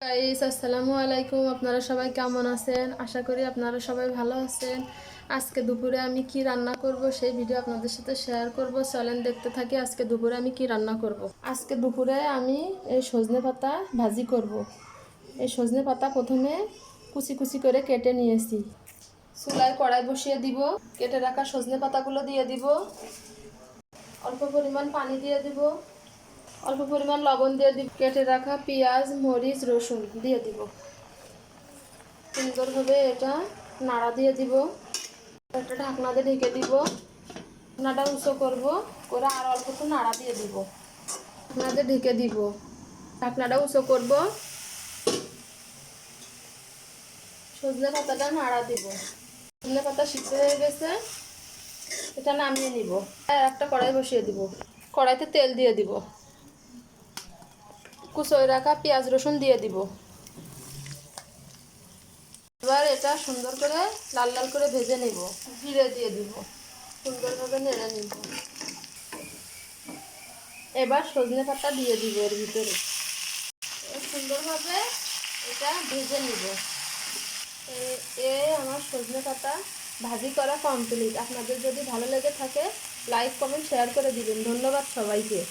Guys, আসসালামু আলাইকুম। আপনারা সবাই কেমন আছেন? আশা করি আপনারা সবাই ভালো আছেন। আজকে দুপুরে আমি কি রান্না করব সেই ভিডিও আপনাদের সাথে শেয়ার করব। চলেন দেখতে থাকি আজকে দুপুরে আমি কি রান্না করব। আজকে দুপুরে আমি এই সজনে পাতা ভাজি করব। এই সজনে পাতা প্রথমে কুচি কুচি করে কেটে নিয়েছি। চুলায় কড়াই বসিয়ে দিব। কেটে রাখা সজনে পাতাগুলো দিয়ে দিব। অল্প পরিমাণ পানি দিয়ে দিব। অল্প পরিমাণ লবণ দিয়ে দিব। কেটে রাখা পেঁয়াজ, মরিচ, রসুন দিয়ে দিব। সুন্দরভাবে এটা নাড়া দিয়ে দিব। একটা ঢাকনা দিয়ে ঢেকে দিব। ঢাকনাটা উঁচু করব, করে আর অল্প একটু নাড়া দিয়ে দিব। ঢাকনা দিয়ে ঢেকে দিব। ঢাকনাটা উঁচু করব, সজনে পাতাটা নাড়া দিব। সজনে পাতা সিদ্ধ হয়ে গেছে, এটা নামিয়ে নিব। একটা কড়াই বসিয়ে দিব। কড়াইতে তেল দিয়ে দিব। কুচোয় রাখা পেঁয়াজ রসুন দিয়ে দিব। এবার এটা সুন্দর করে লাল লাল করে ভেজে নেব। জিরে দিয়ে দিব। সুন্দরভাবে নেড়ে নিব। এবার সজনে পাতা দিয়ে দিব এর ভিতরে। সুন্দরভাবে এটা ভেজে নিব। আমার সজনে পাতা ভাজি করা কমপ্লিট। আপনাদের যদি ভালো লেগে থাকে লাইক কমেন্ট শেয়ার করে দিবেন। ধন্যবাদ সবাইকে।